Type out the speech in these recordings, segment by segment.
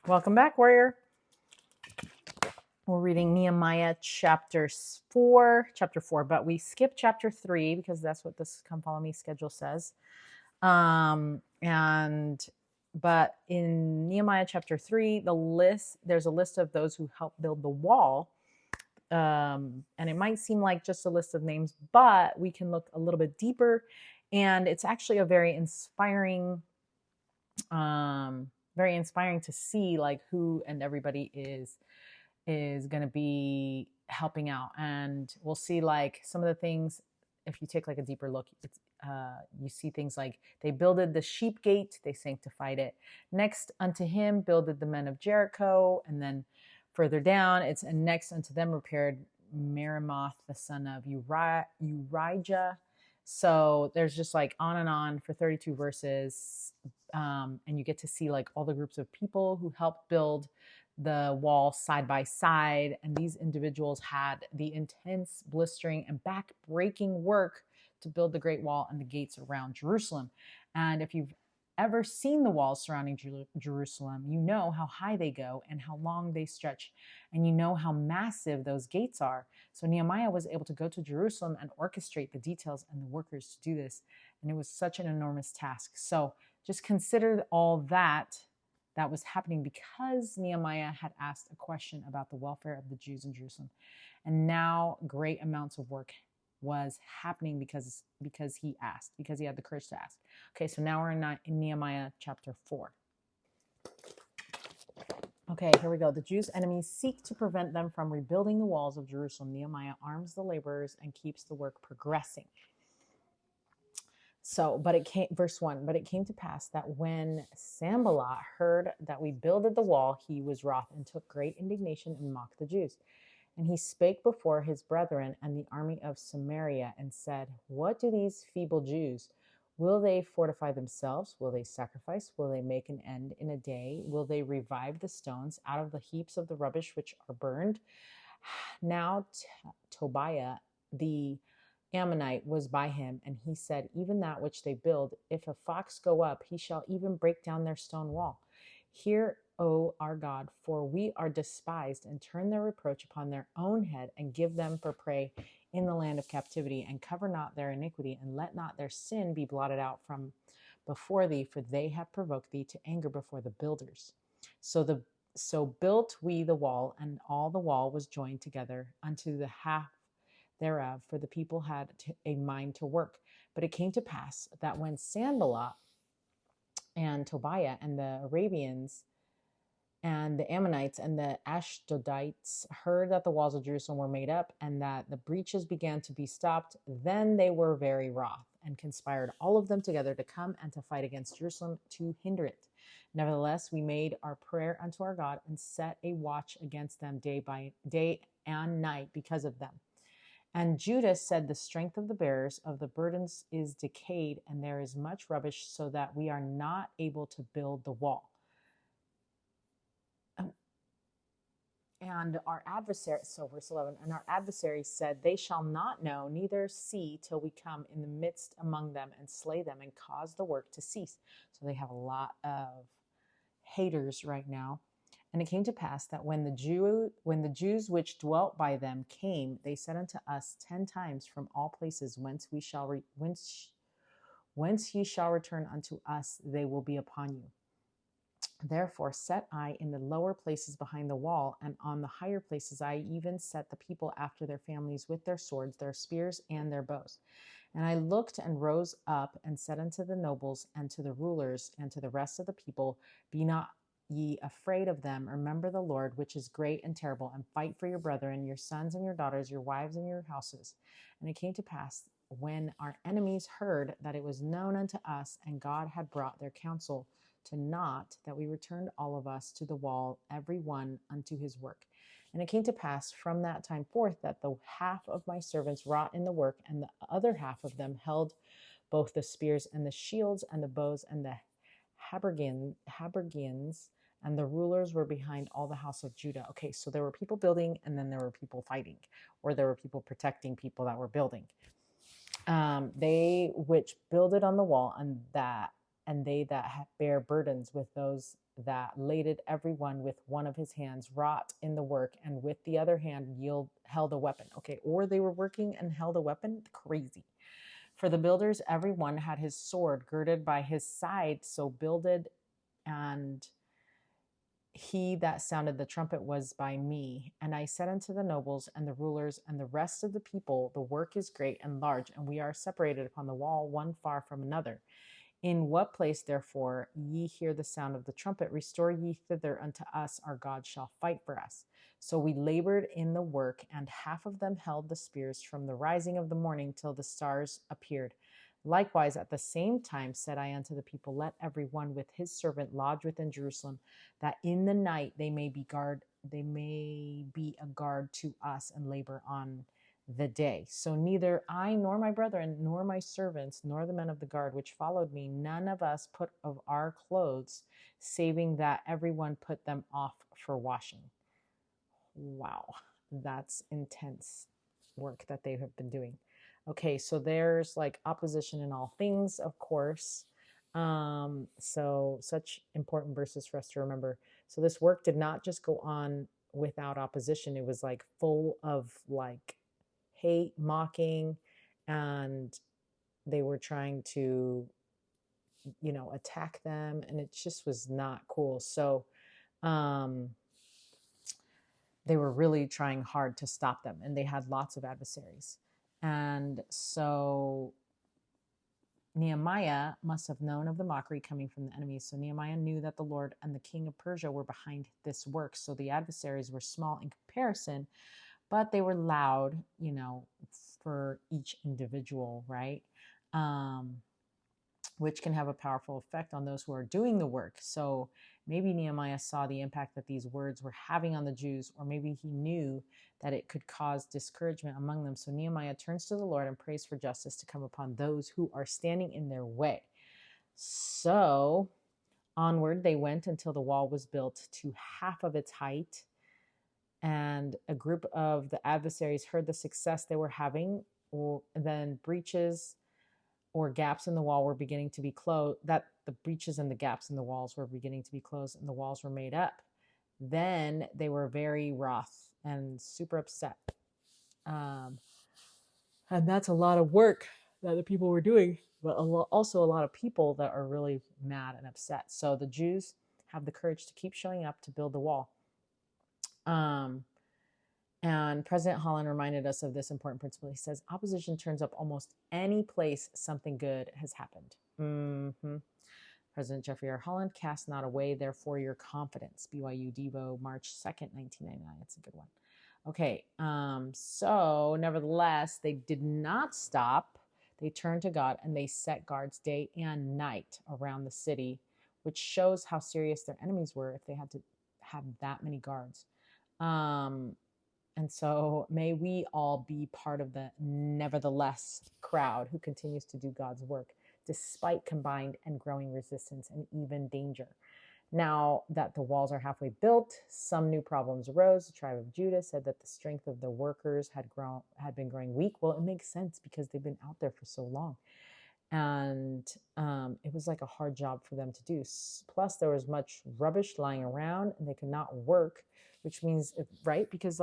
Welcome back, warrior. We're reading Nehemiah chapter 4, but we skipped chapter 3 because that's what this Come Follow Me schedule says. But in Nehemiah chapter 3, there's a list of those who helped build the wall. And it might seem like just a list of names, but we can look a little bit deeper, and it's actually a very inspiring to see like who and everybody is going to be helping out. And we'll see like some of the things. If you take like a deeper look, it's you see things like they builded the sheep gate, they sanctified it. Next unto him builded the men of Jericho, and then further down it's, and next unto them repaired Meremoth the son of Urijah. So there's just like on and on for 32 verses. And you get to see like all the groups of people who helped build the wall side by side. And these individuals had the intense, blistering, and back-breaking work to build the Great Wall and the gates around Jerusalem. And if you've ever seen the walls surrounding Jerusalem, you know how high they go and how long they stretch, and you know how massive those gates are. So Nehemiah was able to go to Jerusalem and orchestrate the details and the workers to do this, and it was such an enormous task. So just consider all that was happening because Nehemiah had asked a question about the welfare of the Jews in Jerusalem, and now great amounts of work was happening because he asked, because he had the courage to ask. Okay, so now we're in Nehemiah chapter 4. Okay, here we go. The Jews' enemies seek to prevent them from rebuilding the walls of Jerusalem. Nehemiah arms the laborers and keeps the work progressing. So, verse 1, but it came to pass that when Sanballat heard that we builded the wall, he was wroth and took great indignation and mocked the Jews. And he spake before his brethren and the army of Samaria and said, what do these feeble Jews? Will they fortify themselves? Will they sacrifice? Will they make an end in a day? Will they revive the stones out of the heaps of the rubbish which are burned? Now Tobiah the Ammonite was by him, and he said, even that which they build, if a fox go up, he shall even break down their stone wall. Hear, O our God, for we are despised, and turn their reproach upon their own head, and give them for prey in the land of captivity, and cover not their iniquity, and let not their sin be blotted out from before thee, for they have provoked thee to anger before the builders. So built we the wall, and all the wall was joined together unto the half thereof, for the people had a mind to work. But it came to pass that when Sanballat and Tobiah and the Arabians and the Ammonites and the Ashdodites heard that the walls of Jerusalem were made up and that the breaches began to be stopped, then they were very wroth and conspired all of them together to come and to fight against Jerusalem to hinder it. Nevertheless, we made our prayer unto our God and set a watch against them day and night because of them. And Judah said, the strength of the bearers of the burdens is decayed, and there is much rubbish, so that we are not able to build the wall. And our adversary, so verse 11, and our adversaries said, they shall not know, neither see till we come in the midst among them and slay them and cause the work to cease. So they have a lot of haters right now. And it came to pass that when the Jews which dwelt by them came, they said unto us 10 times, from all places whence ye shall return unto us, they will be upon you. Therefore set I in the lower places behind the wall, and on the higher places I even set the people after their families with their swords, their spears, and their bows. And I looked and rose up and said unto the nobles and to the rulers and to the rest of the people, be not ye afraid of them. Remember the Lord, which is great and terrible, and fight for your brethren, your sons and your daughters, your wives and your houses. And it came to pass, when our enemies heard that it was known unto us, and God had brought their counsel to naught, that we returned all of us to the wall, every one unto his work. And it came to pass from that time forth that the half of my servants wrought in the work, and the other half of them held both the spears and the shields and the bows and the habergeons, and the rulers were behind all the house of Judah. Okay, so there were people building, and then there were people fighting, or there were people protecting people that were building. They which builded on the wall, and they that bear burdens with those that laded everyone with one of his hands wrought in the work, and with the other hand held a weapon. Okay, or they were working and held a weapon. Crazy. For the builders, everyone had his sword girded by his side, so builded, and he that sounded the trumpet was by me. And I said unto the nobles and the rulers and the rest of the people, the work is great and large, and we are separated upon the wall, one far from another. In what place, therefore, ye hear the sound of the trumpet, restore ye thither unto us, our God shall fight for us. So we labored in the work, and half of them held the spears from the rising of the morning till the stars appeared. Likewise, at the same time said I unto the people, let every one with his servant lodge within Jerusalem, that in the night they may be a guard to us and labor on the day. So neither I nor my brethren nor my servants nor the men of the guard which followed me, none of us put of our clothes, saving that everyone put them off for washing. Wow, that's intense work that they have been doing. Okay, so there's like opposition in all things, of course. So such important verses for us to remember. So this work did not just go on without opposition. It was like full of like hate, mocking, and they were trying to, attack them, and it just was not cool. So they were really trying hard to stop them, and they had lots of adversaries. And so Nehemiah must have known of the mockery coming from the enemies. So Nehemiah knew that the Lord and the king of Persia were behind this work. So the adversaries were small in comparison, but they were loud, for each individual, right? Which can have a powerful effect on those who are doing the work. So maybe Nehemiah saw the impact that these words were having on the Jews, or maybe he knew that it could cause discouragement among them. So Nehemiah turns to the Lord and prays for justice to come upon those who are standing in their way. So onward they went until the wall was built to half of its height. And a group of the adversaries heard the success they were having, or then breaches or gaps in the wall were beginning to be closed, that the breaches and the gaps in the walls were beginning to be closed and the walls were made up. Then they were very wroth and super upset. And that's a lot of work that the people were doing, but also a lot of people that are really mad and upset. So the Jews have the courage to keep showing up to build the wall. And President Holland reminded us of this important principle. He says, opposition turns up almost any place something good has happened. President Jeffrey R. Holland, cast not away, therefore, your confidence. BYU Devo, March 2nd, 1999. That's a good one. Okay, so nevertheless, they did not stop. They turned to God and they set guards day and night around the city, which shows how serious their enemies were if they had to have that many guards. And so may we all be part of the nevertheless crowd who continues to do God's work despite combined and growing resistance and even danger. Now that the walls are halfway built, some new problems arose. The tribe of Judah said that the strength of the workers had been growing weak. Well, it makes sense because they've been out there for so long. And it was like a hard job for them to do. Plus, there was much rubbish lying around and they could not work, which means, right? Because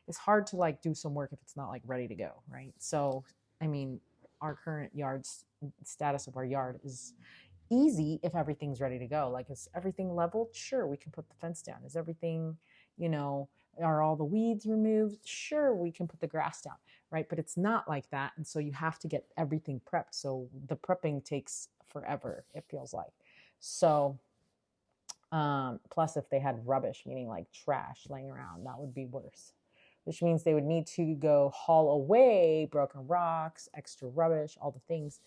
it's hard to do some work if it's not ready to go, right? So, I mean, our current status of our yard is easy if everything's ready to go. Is everything leveled? Sure, we can put the fence down. Is everything, are all the weeds removed? Sure, we can put the grass down, right? But it's not like that. And so you have to get everything prepped. So the prepping takes forever, it feels like. So, plus if they had rubbish, meaning trash laying around, that would be worse. Which means they would need to go haul away broken rocks, extra rubbish, all the things.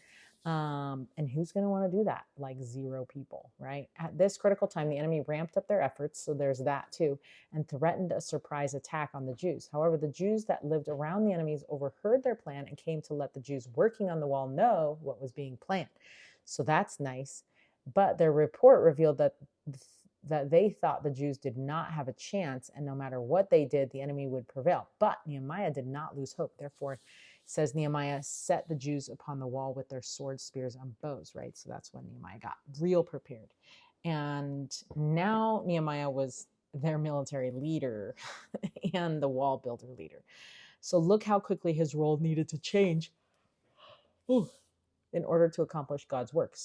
And who's going to want to do that? 0 people, right? At this critical time, the enemy ramped up their efforts, so there's that too, and threatened a surprise attack on the Jews. However, the Jews that lived around the enemies overheard their plan and came to let the Jews working on the wall know what was being planned. So that's nice. But their report revealed that they thought the Jews did not have a chance, and no matter what they did, the enemy would prevail. But Nehemiah did not lose hope. Therefore, says Nehemiah set the Jews upon the wall with their swords, spears, and bows, right? So that's when Nehemiah got real prepared. And now Nehemiah was their military leader and the wall builder leader. So look how quickly his role needed to change in order to accomplish God's work.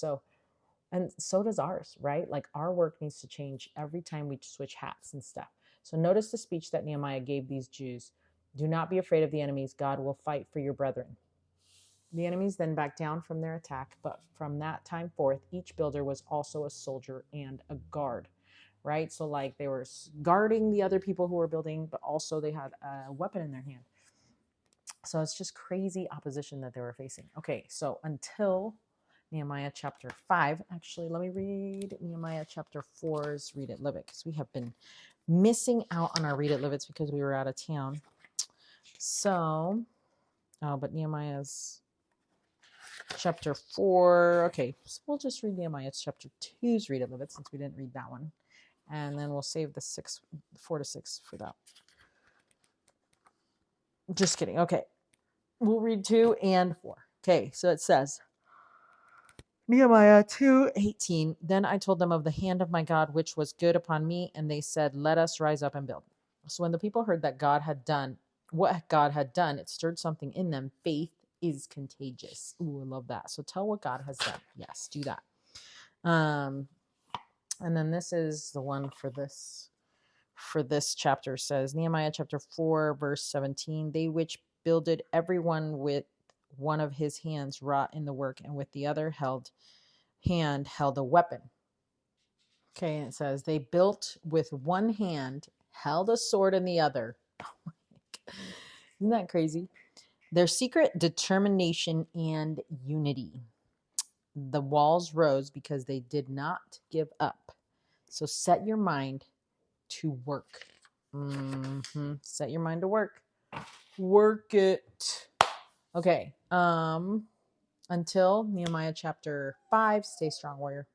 And so does ours, right? Like our work needs to change every time we switch hats and stuff. So notice the speech that Nehemiah gave these Jews. Do not be afraid of the enemies. God will fight for your brethren. The enemies then backed down from their attack, but from that time forth, each builder was also a soldier and a guard, right? So like they were guarding the other people who were building, but also they had a weapon in their hand. So it's just crazy opposition that they were facing. Okay, so until Nehemiah chapter 5, actually, let me read Nehemiah chapter 4's Read It, Live It, because we have been missing out on our Read It, Live It because we were out of town. So, but Nehemiah's chapter 4, okay, so we'll just read Nehemiah chapter 2's Read It, Live It, since we didn't read that one. And then we'll save the 4 to 6 for that. Just kidding. Okay. We'll read 2 and 4. Okay, so it says, Nehemiah 2:18. Then I told them of the hand of my God, which was good upon me, and they said, let us rise up and build. So when the people heard that God had done what God had done, it stirred something in them. Faith is contagious. Ooh, I love that. So tell what God has done. Yes, do that. And then this is the one for this chapter. Says Nehemiah chapter 4 verse 17, they which builded, everyone with one of his hands wrought in the work, and with the other hand held a weapon. Okay, and it says they built with one hand, held a sword in the other. Oh my God. Isn't that crazy? Their secret determination and unity. The walls rose because they did not give up. So set your mind to work. Set your mind to work. Work it. Okay. Until Nehemiah chapter 5, stay strong, warrior.